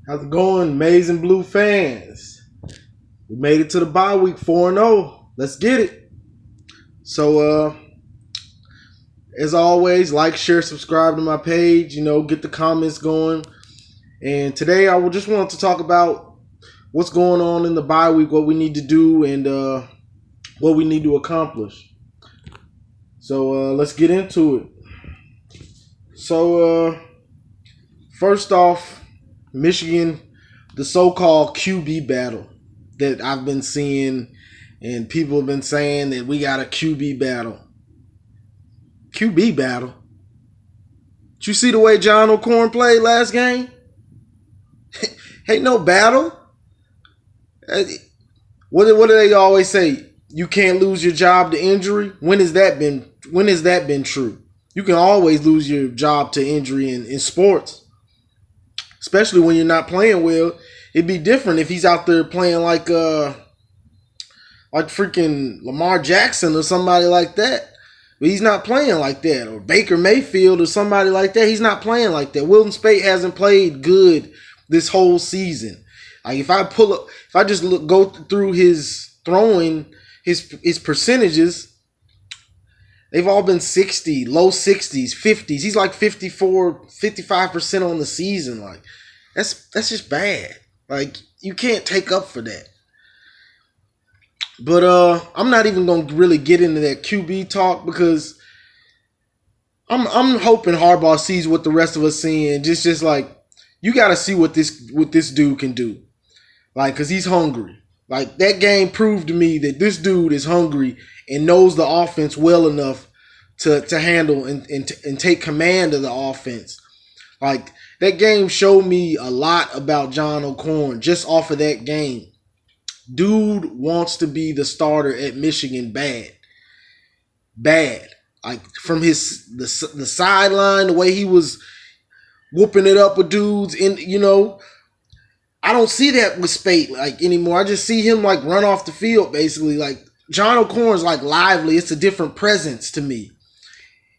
How's it going, Maize and Blue fans? We made it to the bye week 4-0. Let's get it. So, as always, like, share, subscribe to my page. Get the comments going. And today, I just wanted to talk about what's going on in the bye week, what we need to do, and what we need to accomplish. So, let's get into it. So, first off, Michigan, the so-called QB battle that I've been seeing, and people have been saying that we got a QB battle. QB battle? Did you see the way John OKorn played last game? Ain't no battle. What do they always say? You can't lose your job to injury. When has that been true? You can always lose your job to injury in sports. Especially when you're not playing well. It'd be different if he's out there playing like freaking Lamar Jackson or somebody like that. But he's not playing like that. Or Baker Mayfield or somebody like that. He's not playing like that. Wilton Speight hasn't played good this whole season. Like if I go through his throwing, his percentages, they've all been 60, low 60s, 50s. He's like 54, 55% on the season. Like that's just bad. Like you can't take up for that. But I'm not even gonna really get into that QB talk because I'm hoping Harbaugh sees what the rest of us see and just like you got to see what this dude can do. Like cuz he's hungry. Like that game proved to me that this dude is hungry and knows the offense well enough to handle and take command of the offense. Like that game showed me a lot about John OKorn just off of that game. Dude wants to be the starter at Michigan bad. Bad. Like from the sideline, the way he was whooping it up with dudes I don't see that with Speight like anymore. I just see him like run off the field basically. Like John OKorn's like lively. It's a different presence to me.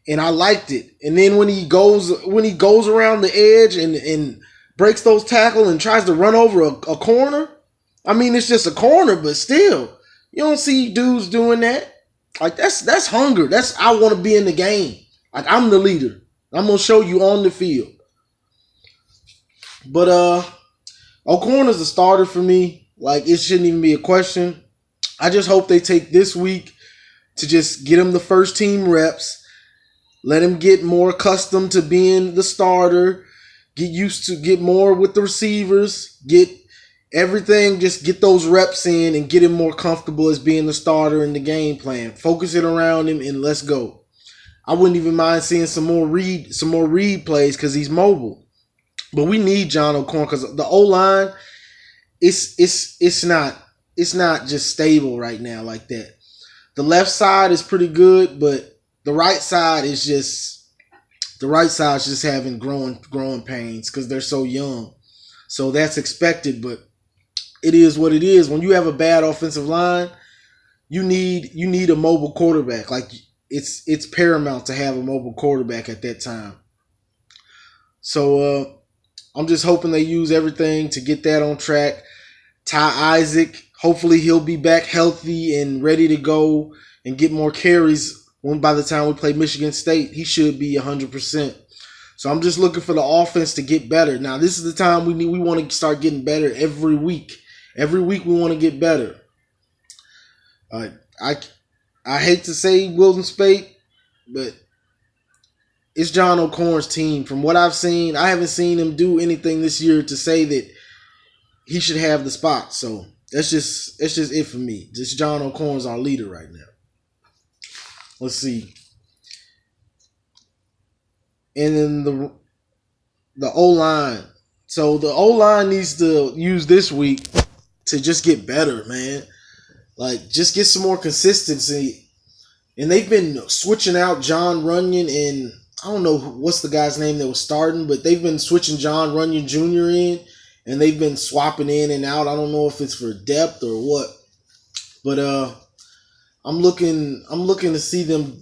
And I liked it. And then when he goes around the edge and breaks those tackles and tries to run over a corner, I mean it's just a corner, but still, you don't see dudes doing that. Like that's hunger. That's I want to be in the game. Like I'm the leader. I'm gonna show you on the field. But OKorn is a starter for me. Like it shouldn't even be a question. I just hope they take this week to just get him the first team reps. Let him get more accustomed to being the starter. Get more with the receivers. Get everything. Just get those reps in and get him more comfortable as being the starter in the game plan. Focus it around him and let's go. I wouldn't even mind seeing some more read plays because he's mobile. But we need John OKorn because the O-line, it's not just stable right now like that. The left side is pretty good, but the right side is just having growing pains because they're so young. So that's expected, but it is what it is. When you have a bad offensive line, you need a mobile quarterback. Like it's paramount to have a mobile quarterback at that time. So I'm just hoping they use everything to get that on track. Ty Isaac, hopefully he'll be back healthy and ready to go and get more carries. By the time we play Michigan State, he should be 100%. So I'm just looking for the offense to get better. Now, this is the time we want to start getting better every week. Every week we want to get better. I hate to say Wilton Speight, but it's John OKorn's team. From what I've seen, I haven't seen him do anything this year to say that he should have the spot. So that's just it for me. Just John OKorn's our leader right now. Let's see. And then the O-line. So the O-line needs to use this week to just get better, man. Like, just get some more consistency. And they've been switching out John Runyon and I don't know what's the guy's name that was starting, but they've been switching John Runyon Jr. in, and they've been swapping in and out. I don't know if it's for depth or what. But I'm looking to see them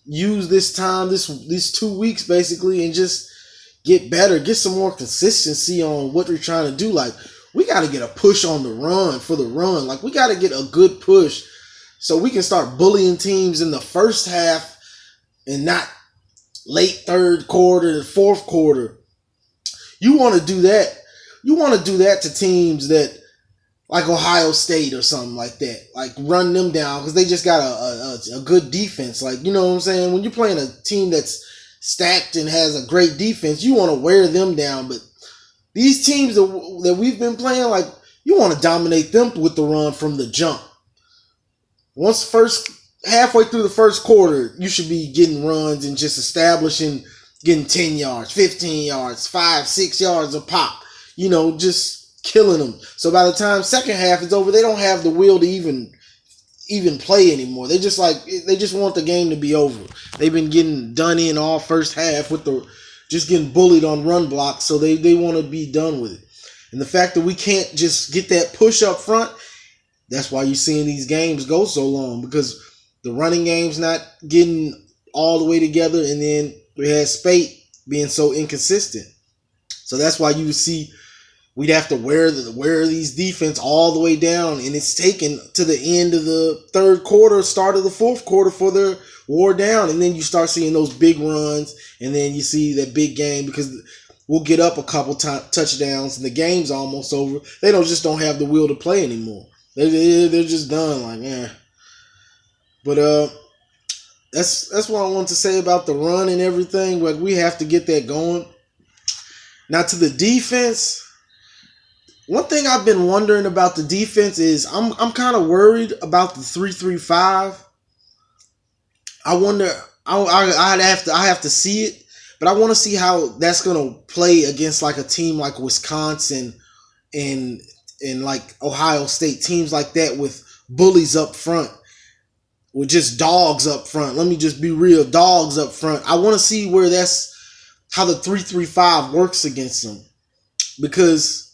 use this time, these 2 weeks basically, and just get better, get some more consistency on what we're trying to do. Like, we got to get a push on the run for the run. Like, we got to get a good push so we can start bullying teams in the first half and not late third quarter, fourth quarter. You want to do that. You want to do that to teams that, like Ohio State or something like that. Like, run them down because they just got a good defense. Like, you know what I'm saying? When you're playing a team that's stacked and has a great defense, you want to wear them down. But these teams that we've been playing, like, you want to dominate them with the run from the jump. Halfway through the first quarter, you should be getting runs and just establishing, getting 10 yards, 15 yards, 5, 6 yards a pop. You know, just killing them. So by the time second half is over, they don't have the will to even play anymore. They just want the game to be over. They've been getting done in all first half with just getting bullied on run blocks, so they want to be done with it. And the fact that we can't just get that push up front, that's why you're seeing these games go so long, because the running game's not getting all the way together, and then we had Spate being so inconsistent. So that's why you see we'd have to wear these defense all the way down, and it's taken to the end of the third quarter, start of the fourth quarter for their wore down, and then you start seeing those big runs, and then you see that big game because we'll get up a couple touchdowns, and the game's almost over. They just don't have the will to play anymore. They're just done. Like, yeah. But that's what I want to say about the run and everything. Like, we have to get that going. Now to the defense. One thing I've been wondering about the defense is I'm kind of worried about the 3-3-5. I wonder. I have to see it, but I want to see how that's gonna play against like a team like Wisconsin and like Ohio State, teams like that with bullies up front, with just dogs up front. Let me just be real, dogs up front. I want to see where that's how the 3-3-5 works against them, because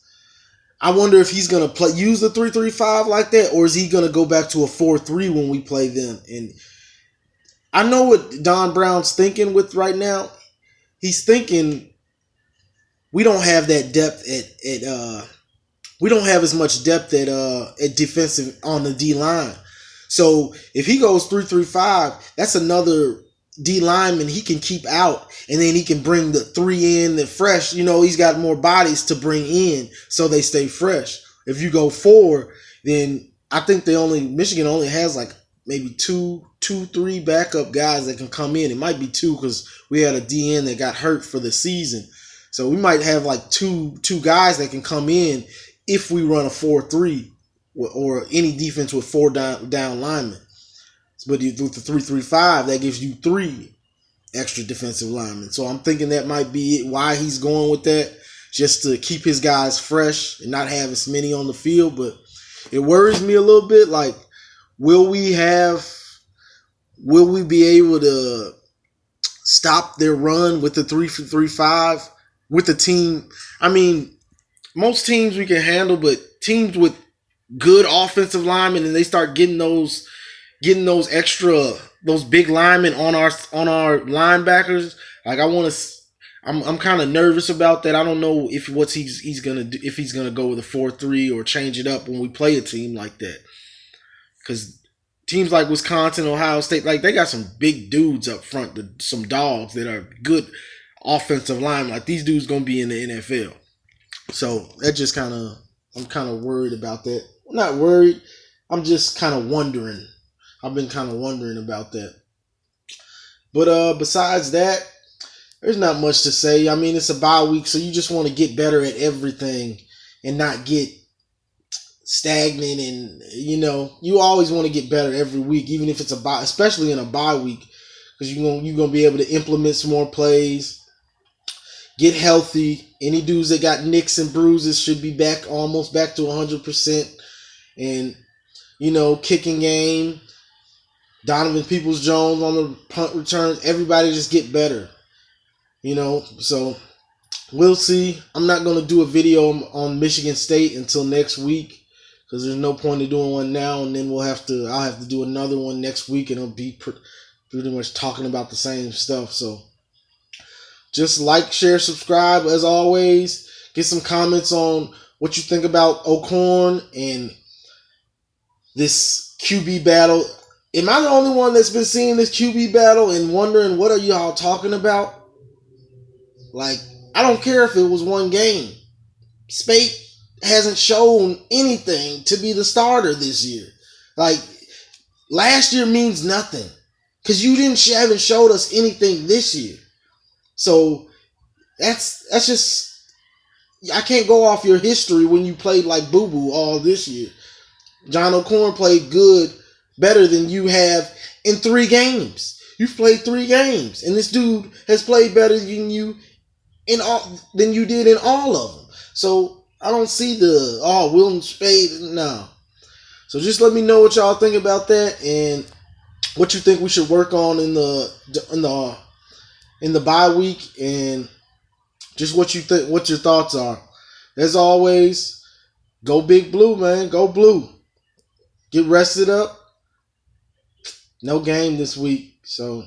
I wonder if he's gonna use the 3-3-5 like that, or is he gonna go back to a 4-3 when we play them? And I know what Don Brown's thinking with right now. He's thinking we don't have that depth we don't have as much depth at defensive on the D line. So if he goes 3-3-5, that's another D lineman he can keep out, and then he can bring the 3 in, the fresh. You know, he's got more bodies to bring in, so they stay fresh. If you go 4, then I think Michigan only has like maybe 2, 3 backup guys that can come in. It might be 2 because we had a DN that got hurt for the season, so we might have like two guys that can come in if we run a 4-3 or any defense with 4 down linemen. But with the 3-3-5, that gives you 3 extra defensive linemen. So I'm thinking that might be it, why he's going with that, just to keep his guys fresh and not have as many on the field. But it worries me a little bit. Like, will we be able to stop their run with the 3-3-5 with the team? I mean, most teams we can handle, but teams with good offensive linemen and they start getting those big linemen on our linebackers. Like, I'm kind of nervous about that. I don't know if he's gonna do, if he's gonna go with a 4-3 or change it up when we play a team like that. Because teams like Wisconsin, Ohio State, like, they got some big dudes up front, some dogs that are good offensive linemen. Like, these dudes gonna be in the NFL. So that just I'm kind of worried about that. I'm not worried. I'm just kind of wondering. I've been kind of wondering about that. But besides that, there's not much to say. I mean, it's a bye week, so you just want to get better at everything and not get stagnant. And, you know, you always want to get better every week, even if it's a bye, especially in a bye week, because you're going to be able to implement some more plays, get healthy. Any dudes that got nicks and bruises should be almost back to 100%. And, you know, kicking game, Donovan Peoples-Jones on the punt returns, everybody just get better, you know. So we'll see. I'm not going to do a video on Michigan State until next week, because there's no point in doing one now, and then I'll have to do another one next week, and it'll be pretty much talking about the same stuff. So Just like, share, subscribe as always. Get some comments on what you think about OKorn and this QB battle. Am I the only one that's been seeing this QB battle and wondering what are y'all talking about? Like, I don't care if it was one game. Spate hasn't shown anything to be the starter this year. Like, last year means nothing because you haven't showed us anything this year. So that's just, I can't go off your history when you played like boo boo all this year. John OKorn played good, better than you have in 3 games. You've played 3 games, and this dude has played better than you did in all of them. So I don't see the Wilton Spade. No. So just let me know what y'all think about that and what you think we should work on in the bye week, and just what you think, what your thoughts are. As always, go Big Blue, man. Go Blue. Get rested up. No game this week, so